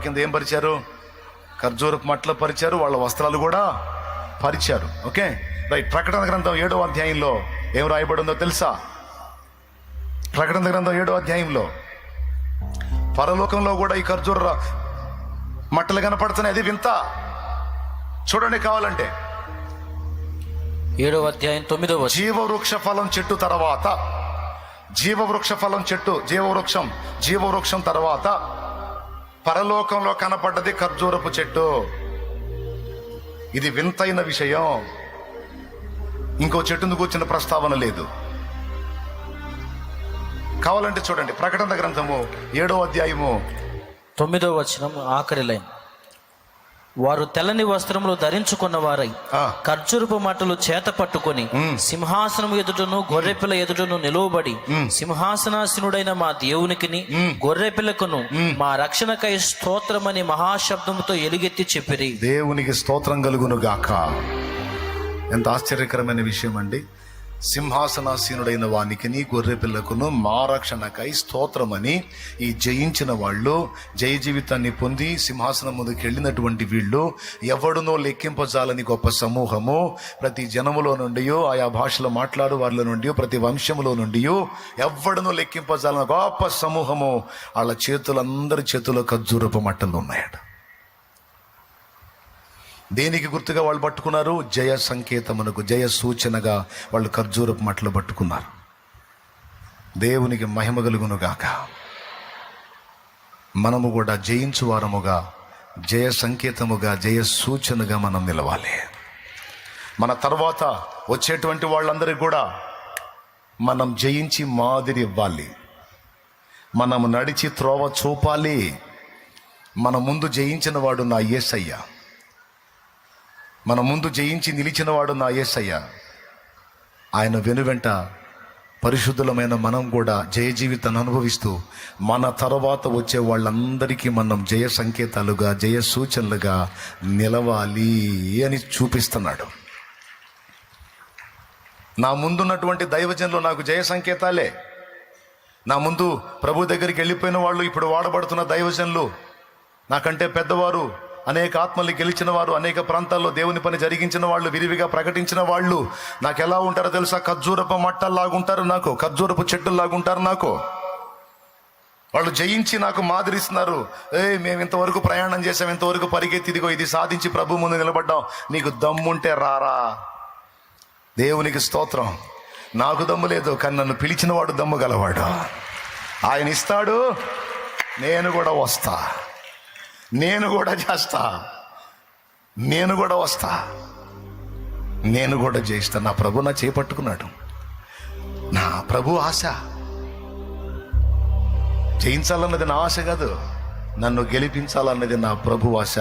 కింద ఏం పరిచారు? ఖర్జూరపు మట్టలు పరిచారు, వాళ్ళ వస్త్రాలు కూడా పరిచారు. Okay right. ప్రకటన గ్రంథం 7వ అధ్యాయంలో ఏం రాయబడి ఉందో తెలుసా? ప్రకటన గ్రంథం 7వ అధ్యాయంలో పరలోకంలో కూడా ఈ ఖర్జూర మట్టలు కనపడుతున్నాయి. అది వింత. చూడండి కావాలంటే 7వ అధ్యాయం 9వ వచనం. జీవవృక్ష ఫలం చెట్టు తర్వాత, జీవవృక్ష ఫలం చెట్టు, జీవవృక్షం తర్వాత పరలోకంలో కనపడ్డది ఖర్జూరపు చెట్టు. ఇది వింతైన విషయం. ఇంకో చెట్టును కూర్చున్న ప్రస్తావన లేదు. కావాలంటే చూడండి ప్రకటన గ్రంథము 7వ అధ్యాయము 9వ వచనం ఆఖరి లైన్. వారు తెల్లని వస్త్రములు ధరించుకున్న వారై ఖర్జూరపు మట్టలు చేత పట్టుకొని సింహాసనం ఎదుటను గొర్రెపిల్ల ఎదుటను నిలువబడి సింహాసనాసీనుడైన మా దేవునికిని గొర్రెపిల్లకును మా రక్షణకై స్తోత్రమని మహాశబ్దముతో ఎలుగెత్తి చెప్పిరి. దేవునికి స్తోత్రం కలుగును గాక. ఎంత ఆశ్చర్యకరమైన విషయం అండి. సింహాసనాసీనుడైన వానికిని గొర్రెపిల్లకును మా రక్షణకై స్తోత్రమని ఈ జయించిన వాళ్ళు, జయ జీవితాన్ని పొంది సింహాసనం ముందుకు వెళ్ళినటువంటి వీళ్ళు, ఎవడునో లెక్కింపజాలని గొప్ప సమూహము, ప్రతి జనములో నుండి, ఆయా భాషలో మాట్లాడు వారిలో నుండి, ప్రతి వంశములో నుండి ఎవడునో లెక్కింపజాలని గొప్ప సమూహము, వాళ్ళ చేతులందరి చేతుల్లో ఖర్జూరపు మట్టలు ఉన్నాయట. దేనికి గుర్తుగా వాళ్ళు పట్టుకున్నారు? జయ సంకేతమునకు, జయ సూచనగా వాళ్ళు ఖర్జూరపు మట్టలు పట్టుకున్నారు. దేవునికి మహిమ కలుగును గాక. మనము కూడా జయించువారముగా, జయ సంకేతముగా, జయ సూచనగా మనం నిలవాలి. మన తర్వాత వచ్చేటువంటి వాళ్ళందరికీ కూడా మనం జయించి మాదిరి ఇవ్వాలి. మనం నడిచి త్రోవ చూపాలి. మన ముందు జయించిన వాడు నా యేసయ్య, మన ముందు జయించి నిలిచిన వాడు నా యేసయ్య. ఆయన వెనువెంట పరిశుద్ధులమైన మనం కూడా జయ జీవితాన్ని అనుభవిస్తూ మన తర్వాత వచ్చే వాళ్ళందరికీ మనం జయ సంకేతాలుగా, జయ సూచనలుగా నిలవాలి అని చూపిస్తున్నాడు. నా ముందున్నటువంటి దైవజనులు నాకు జయ సంకేతాలే. నా ముందు ప్రభు దగ్గరికి వెళ్ళిపోయిన వాళ్ళు, ఇప్పుడు వాడబడుతున్న దైవజనులు, నాకంటే పెద్దవారు, అనేక ఆత్మల్ని గెలిచిన వారు, అనేక ప్రాంతాల్లో దేవుని పని జరిగించిన వాళ్ళు, విరివిగా ప్రకటించిన వాళ్ళు నాకు ఎలా ఉంటారో తెలుసా? ఖర్జూరపు మట్టల్లాగుంటారు నాకు, ఖర్జూరపు చెట్టుల్లాగుంటారు నాకు. వాళ్ళు జయించి నాకు మాదిరిస్తున్నారు. మేము ఇంతవరకు ప్రయాణం చేసాం, ఇంతవరకు పరిగెత్తి, ఇదిగో ఇది సాధించి ప్రభు ముందు నిలబడ్డాం. నీకు దమ్ముంటే రారా. దేవునికి స్తోత్రం. నాకు దమ్ము లేదు, కానీ నన్ను పిలిచిన వాడు దమ్ము గలవాడు. ఆయన ఇస్తాడు, నేను కూడా వస్తా, నేను కూడా చేస్తా, నేను కూడా వస్తా, నేను కూడా చేస్తా. నా ప్రభు నా చేపట్టుకున్నాడు. నా ప్రభు ఆశ. జయించాలన్నది నా ఆశ కాదు, నన్ను గెలిపించాలన్నది నా ప్రభు ఆశ.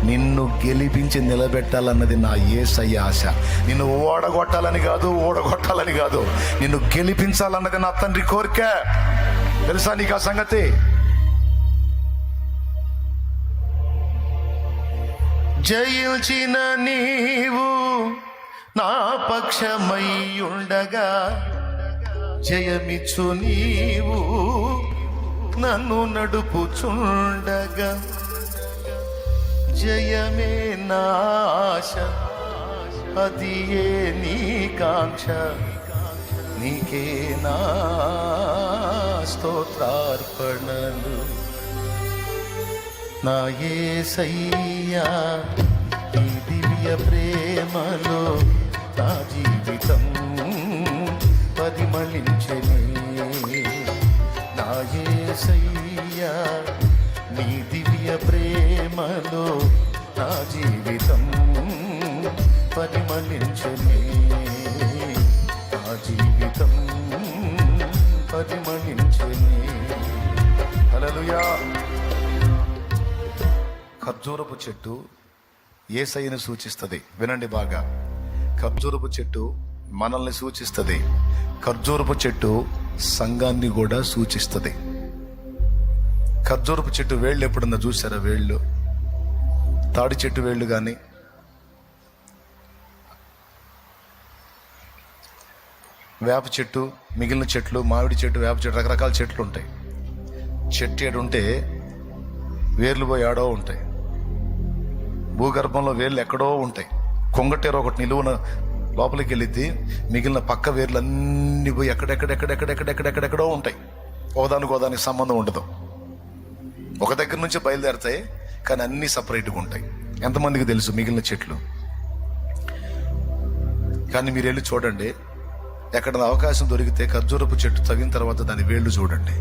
నిన్ను గెలిపించి నిలబెట్టాలన్నది నా యేసయ్య ఆశ. నిన్ను ఓడగొట్టాలని కాదు, నిన్ను గెలిపించాలన్నది నా తండ్రి కోరిక. తెలుసా నీకు ఆ సంగతి? జయించిన నీవు నా పక్షమై ఉండగా, జయమిచ్చు నీవు నన్ను నడుపుచుండగా, జయమే నాశ, అది ఏ నీ కాంక్ష, నీకే నా స్తోత్రార్పణలు. నా యేసయ్యా ఈ దివ్య ప్రేమలో నా జీవితం పరిమళించెనే. నా యేసయ్యా నీ దివ్య ప్రేమలో నా జీవితం పరిమళించెనే. నా జీవితం పరిమళించెనే. హల్లెలూయా. ఖర్జూరపు చెట్టు యేసయ్యను సూచిస్తుంది. వినండి బాగా. ఖర్జూరపు చెట్టు మనల్ని సూచిస్తుంది. ఖర్జూరపు చెట్టు సంఘాన్ని కూడా సూచిస్తుంది. ఖర్జూరపు చెట్టు వేళ్ళు ఎప్పుడన్నా చూసారా? వేళ్ళు, తాడి చెట్టు వేళ్ళు కానీ, వేప చెట్టు, మిగిలిన చెట్లు, మామిడి చెట్టు, వేప చెట్టు, రకరకాల చెట్లు ఉంటాయి. చెట్టు ఏడుంటే వేర్లు పోయి ఆడో ఉంటాయి, భూగర్భంలో వేర్లు ఎక్కడో ఉంటాయి. కొంగటేరు ఒకటి నిలువున లోపలికి వెళ్ళిద్ది, మిగిలిన పక్క వేర్లు అన్ని పోయి ఎక్కడెక్కడెక్కడెక్కడెక్కడెక్కడెక్కడెక్కడో ఉంటాయి. ఒకదానికి సంబంధం ఉండదు. ఒక దగ్గర నుంచి బయలుదేరుతాయి, కానీ అన్ని సపరేట్గా ఉంటాయి. ఎంతమందికి తెలుసు మిగిలిన చెట్లు? కానీ మీరు వెళ్ళి చూడండి, ఎక్కడ అవకాశం దొరికితే ఖర్జూరపు చెట్టు తగిన తర్వాత దాని వేళ్ళు చూడండి,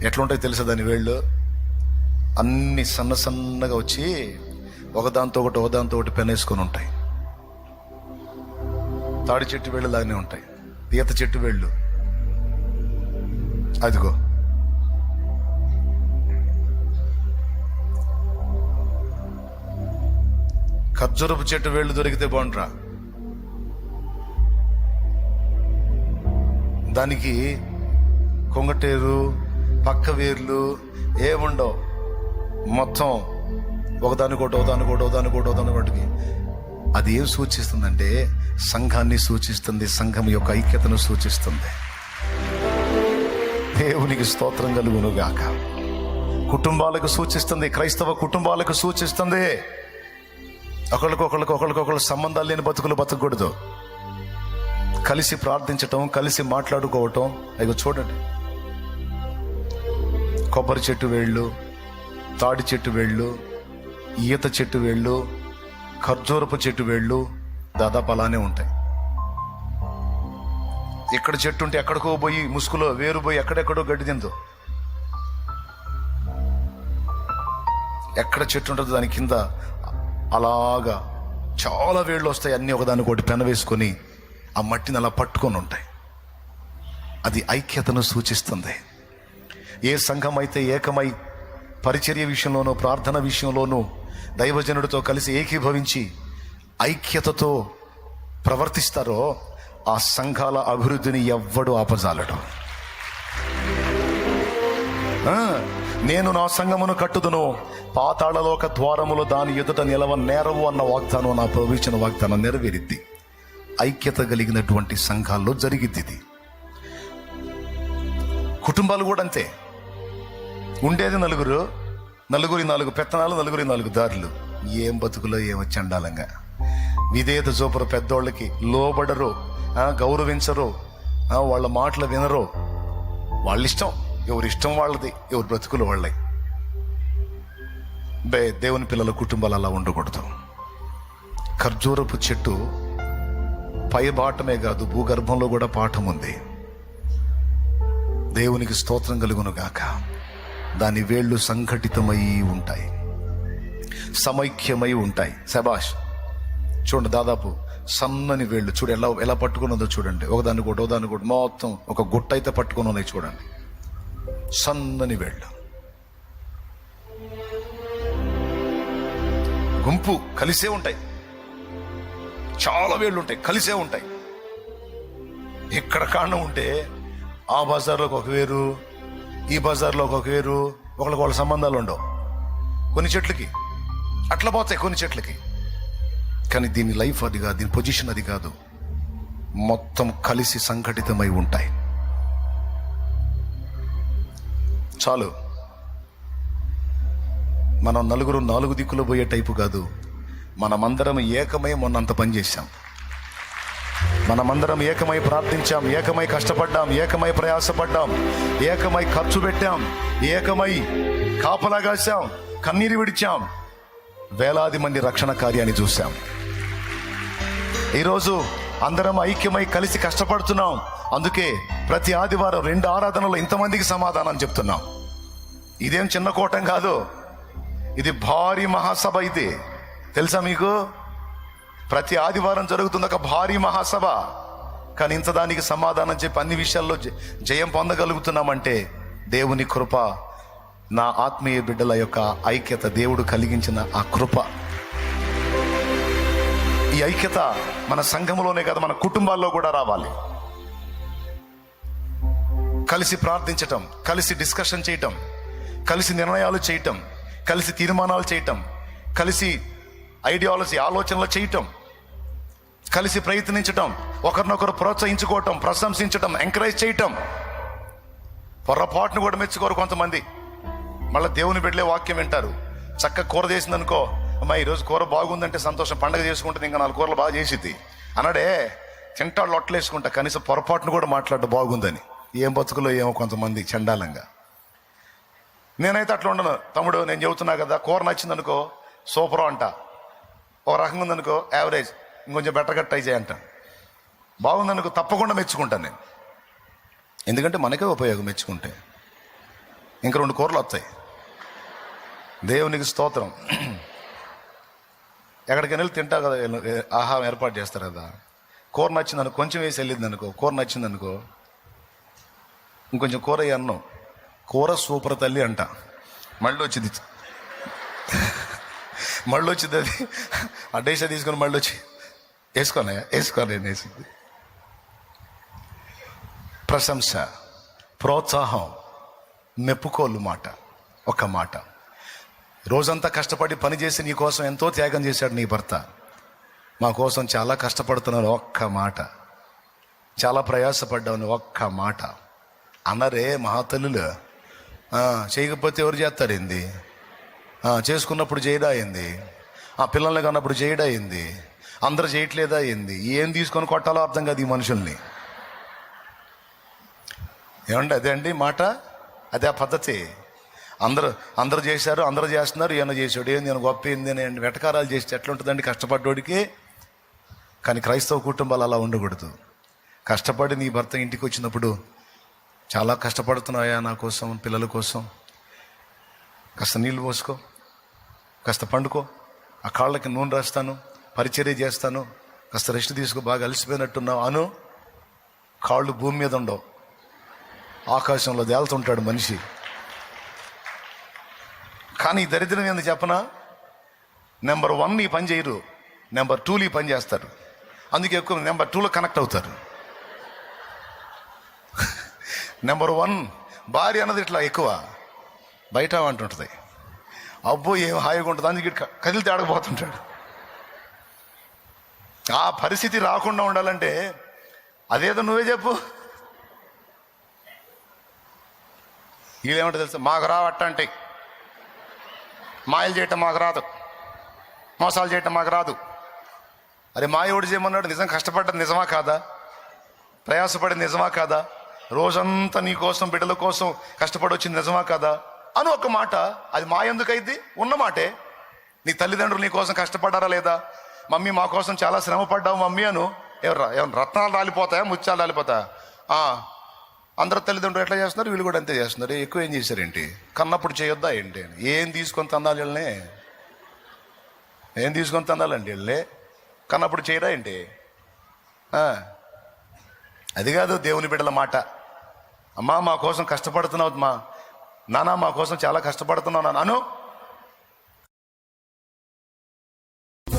ఎట్లుంటాయి తెలుసా? దాని వేళ్ళు అన్ని సన్నగా వచ్చి ఒకదాంతో ఒకటి పెనేసుకొని ఉంటాయి. తాడి చెట్టు వేళ్ళు లాగానే ఉంటాయి, ఈత చెట్టు వేళ్ళు. అదిగో ఖర్జూరపు చెట్టు వేళ్ళు దొరికితే బాగుంట్రా. దానికి కొంగటేరు పక్క వేర్లు ఏముండవు, మొత్తం ఒకదానికోటికి. అది ఏం సూచిస్తుందంటే సంఘాన్ని సూచిస్తుంది, సంఘం యొక్క ఐక్యతను సూచిస్తుంది. దేవునికి స్తోత్రం కలుగును గాక. కుటుంబాలకు సూచిస్తుంది, క్రైస్తవ కుటుంబాలకు సూచిస్తుంది. ఒకళ్ళకొకళ్ళు సంబంధాలు లేని బతుకులు బతకూడదు. కలిసి ప్రార్థించటం, కలిసి మాట్లాడుకోవటం. అయ్యో చూడండి, కొబ్బరి చెట్టు వేళ్ళు, తాడి చెట్టు వేళ్ళు, ఈత చెట్టు వేళ్ళు, ఖర్జూరపు చెట్టు వేళ్ళు దాదాపు అలానే ఉంటాయి. ఇక్కడ చెట్టు ఉంటే ఎక్కడికో పోయి ముసుగులో వేరు పోయి ఎక్కడెక్కడో గడ్డి తిందో. ఎక్కడ చెట్టు ఉంటుందో దాని కింద అలాగా చాలా వేళ్ళు వస్తాయి. అన్నీ ఒకదానికొకటి పెన వేసుకొని ఆ మట్టిని అలా పట్టుకొని ఉంటాయి. అది ఐక్యతను సూచిస్తుంది. ఏ సంఘం అయితే ఏకమై పరిచర్య విషయంలోనూ ప్రార్థన విషయంలోనూ దైవజనుడితో కలిసి ఏకీభవించి ఐక్యతతో ప్రవర్తిస్తారో ఆ సంఘాల అభివృద్ధిని ఎవ్వడు ఆపజాలడు. నేను నా సంఘమును కట్టుదును, పాతాళలోక ద్వారములు దాని ఎదుట నిలవ నేరవు అన్న వాగ్దానం, నా ప్రవచన వాగ్దానం నెరవేరిద్ది. ఐక్యత కలిగినటువంటి సంఘాల్లో జరిగిద్ది ఇది. కుటుంబాలు కూడా అంతే. ఉండేది నలుగురు, 4 పెత్తనాలు, 4 దారులు. ఏం బతుకులో ఏమో చండాలంగా. విధేయత చూపరు, పెద్దోళ్ళకి లోబడరు, గౌరవించరు, వాళ్ళ మాటలు వినరు. వాళ్ళిష్టం, ఎవరిష్టం వాళ్ళది, ఎవరి బ్రతుకులు వాళ్ళే. దేవుని పిల్లల కుటుంబాలు అలా ఉండకూడదు. ఖర్జూరపు చెట్టు పై బాటమే కాదు, భూగర్భంలో కూడా పాఠం ఉంది. దేవునికి స్తోత్రం కలుగును గాక. దాని వేళ్ళు సంఘటితమై ఉంటాయి, సమైక్యమై ఉంటాయి. శబాష్. చూడండి, దాదాపు సన్నని వేళ్ళు చూడు ఎలా పట్టుకున్నదో చూడండి. ఒకదానికోటి మొత్తం ఒక గుట్ట అయితే పట్టుకుని ఉన్నాయి చూడండి. సన్నని వేళ్ళు, గుంపు కలిసే ఉంటాయి. చాలా వేళ్ళు ఉంటాయి, కలిసే ఉంటాయి. ఇక్కడ కారణం ఉంటే ఆ బజార్లోకి ఒక వేరు, ఈ బజార్లోకి ఒక వేరు, ఒకళ్ళ సంబంధాలు ఉండవు. కొన్ని చెట్లకి అట్లా పోతాయి, కొన్ని చెట్లకి. కానీ దీని లైఫ్ అది కాదు, దీని పొజిషన్ అది కాదు. మొత్తం కలిసి సంఘటితమై ఉంటాయి. చాలు. మనం 4 దిక్కులు పోయే టైపు కాదు. మనమందరం ఏకమై మొన్నంత పని చేశాం. మనమందరం ఏకమై ప్రార్థించాం, ఏకమై కష్టపడ్డాం, ఏకమై ప్రయాసపడ్డాం, ఏకమై ఖర్చు పెట్టాం, ఏకమై కాపలా కాశాం, కన్నీరు విడిచాం, వేలాది మంది రక్షణ కార్యాన్ని చూశాం. ఈరోజు అందరం ఐక్యమై కలిసి కష్టపడుతున్నాం. అందుకే ప్రతి ఆదివారం 2 ఆరాధనలో ఇంతమందికి సమాధానం చెప్తున్నాం. ఇదేం చిన్న కూటం కాదు, ఇది భారీ మహాసభ. ఇది తెలుసా మీకు? ప్రతి ఆదివారం జరుగుతుంది ఒక భారీ మహాసభ. కానీ ఇంత దానికి సమాధానం చెప్పి అన్ని విషయాల్లో జయం పొందగలుగుతున్నామంటే దేవుని కృప, నా ఆత్మీయ బిడ్డల యొక్క ఐక్యత, దేవుడు కలిగించిన ఆ కృప. ఈ ఐక్యత మన సంఘంలోనే కాదు, మన కుటుంబాల్లో కూడా రావాలి. కలిసి ప్రార్థించటం, కలిసి డిస్కషన్ చేయటం, కలిసి నిర్ణయాలు చేయటం, కలిసి తీర్మానాలు చేయటం, కలిసి ఐడియాలజీ ఆలోచనలు చేయటం, కలిసి ప్రయత్నించటం, ఒకరినొకరు ప్రోత్సహించుకోవటం, ప్రశంసించటం, ఎంకరేజ్ చేయటం. పొరపాటును కూడా మెచ్చుకోరు కొంతమంది. మళ్ళీ దేవుని బిడ్డలే వాక్యం వింటారు. చక్కగా కూర చేసింది అనుకో, అమ్మా ఈరోజు కూర బాగుందంటే సంతోషం, పండగ చేసుకుంటుంది, ఇంకా 4 కూరలు బాగా చేసిద్ది అన్నాడే. తింటాడు లొట్టలేసుకుంటా, కనీసం పొరపాటును కూడా మాట్లాడు బాగుందని. ఏం బతుకులో ఏమో కొంతమంది చండాలంగా. నేనైతే అట్లా ఉండను. తమ్ముడు నేను చెబుతున్నా కదా, కూర నచ్చింది అనుకో సూపర్ అంట, ఒక రకంగా ఉందనుకో యావరేజ్, ఇంకొంచెం బెటర్గా ట్రై చేయంట. బాగుందనుకో తప్పకుండా మెచ్చుకుంటాను నేను, ఎందుకంటే మనకే ఉపయోగం మెచ్చుకుంటే. ఇంక 2 కూరలు వస్తాయి. దేవునికి స్తోత్రం. ఎక్కడికైనా వెళ్ళి తింటా కదా, ఆహారం ఏర్పాటు చేస్తారు కదా. కూర నచ్చిందనుకో, కొంచెం వేసి వెళ్ళింది అనుకో, కూర నచ్చిందనుకో ఇంకొంచెం కూర అన్నం, కూర సూపర్ తల్లి అంట. మళ్ళీ వచ్చింది అది ఆ డేసా తీసుకొని మళ్ళీ వచ్చి వేసుకోనే వేసింది. ప్రశంస, ప్రోత్సాహం, మెప్పుకోలు మాట, ఒక మాట. రోజంతా కష్టపడి పని చేసి నీ కోసం ఎంతో త్యాగం చేశాడు నీ భర్త. మా కోసం చాలా కష్టపడుతున్నాను, ఒక్క మాట. చాలా ప్రయాసపడ్డావు, ఒక్క మాట అన్నరే మహాతల్లులు. చేయకపోతే ఎవరు చేస్తారేంది? చేసుకున్నప్పుడు చేయడా అయింది, ఆ పిల్లల్ని కన్నప్పుడు చేయడా అయింది, అందరూ చేయట్లేదా అయింది. ఏం తీసుకొని కొట్టాలో అర్థం కాదు ఈ మనుషుల్ని. ఏమండి అదే అండి మాట, అదే ఆ పద్ధతి. అందరూ చేశారు, అందరూ చేస్తున్నారు, ఈయన చేసాడు ఏంది, నేను గొప్ప ఏంది అని వెటకారాలు చేస్తే ఎట్లుంటుందండి కష్టపడ్డోడికి. కానీ క్రైస్తవ కుటుంబాలు అలా ఉండకూడదు. కష్టపడి నీ భర్త ఇంటికి వచ్చినప్పుడు, చాలా కష్టపడుతున్నాయా నా కోసం, పిల్లల కోసం, కాస్త నీళ్ళు పోసుకో, కాస్త పండుకో, ఆ కాళ్ళకి నూనె రాస్తాను, పరిచర్య చేస్తాను, కాస్త రెస్ట్ తీసుకో, బాగా అలసిపోయినట్టున్నావు అను. కాళ్ళు భూమి మీద ఉండవు, ఆకాశంలో తేలుతుంటాడు మనిషి. కానీ ఈ దరిద్రం ఏంది చెప్పనా, నెంబర్ 1 ఈ పని చేయరు, నెంబర్ 2 ఈ పని చేస్తారు. అందుకే ఎక్కువ నెంబర్ 2లో కనెక్ట్ అవుతారు. నెంబర్ 1 భార్య అన్నది ఇట్లా ఎక్కువ బయట అంటుంటుంది, అబ్బో ఏం హాయిగా ఉంటుంది, అందుకే కదిలితే ఆడకపోతుంటాడు. ఆ పరిస్థితి రాకుండా ఉండాలంటే అదేదో నువ్వే చెప్పు. వీళ్ళేమంటే తెలుసా, మాకు రావట్ట అంటే మాయలు చేయటం మాకు రాదు, మోసాలు చేయటం మాకు రాదు. అరే మాయోడు చేయమన్నాడు, నిజం కష్టపడ్డది నిజమా కాదా, ప్రయాసపడింది నిజమా కాదా, రోజంతా నీ కోసం బిడ్డల కోసం కష్టపడి వచ్చింది నిజమా కాదా అని ఒక మాట. అది మా ఎందుకు అయింది, ఉన్న మాటే. నీ తల్లిదండ్రులు నీ కోసం కష్టపడ్డారా లేదా, మమ్మీ మా కోసం చాలా శ్రమ పడ్డావు మమ్మీ అను. ఏమన్నా రత్నాలు రాలిపోతాయా, ముత్యాలు రాలిపోతాయా? అందరు తల్లిదండ్రులు ఎట్లా చేస్తున్నారు, వీళ్ళు కూడా అంతే చేస్తున్నారు. ఎక్కువ ఏం చేశారేంటి, కన్నప్పుడు చేయొద్దా ఏంటి, ఏం తీసుకొని తన్నాలి వీళ్ళని, ఏం తీసుకొని తన్నాలండి వీళ్ళే, కన్నప్పుడు చేయరా ఏంటి? అది కాదు దేవుని బిడ్డల మాట. అమ్మా మా కోసం కష్టపడుతున్నావు, నాన్న మా కోసం చాలా కష్టపడుతున్నావు అను.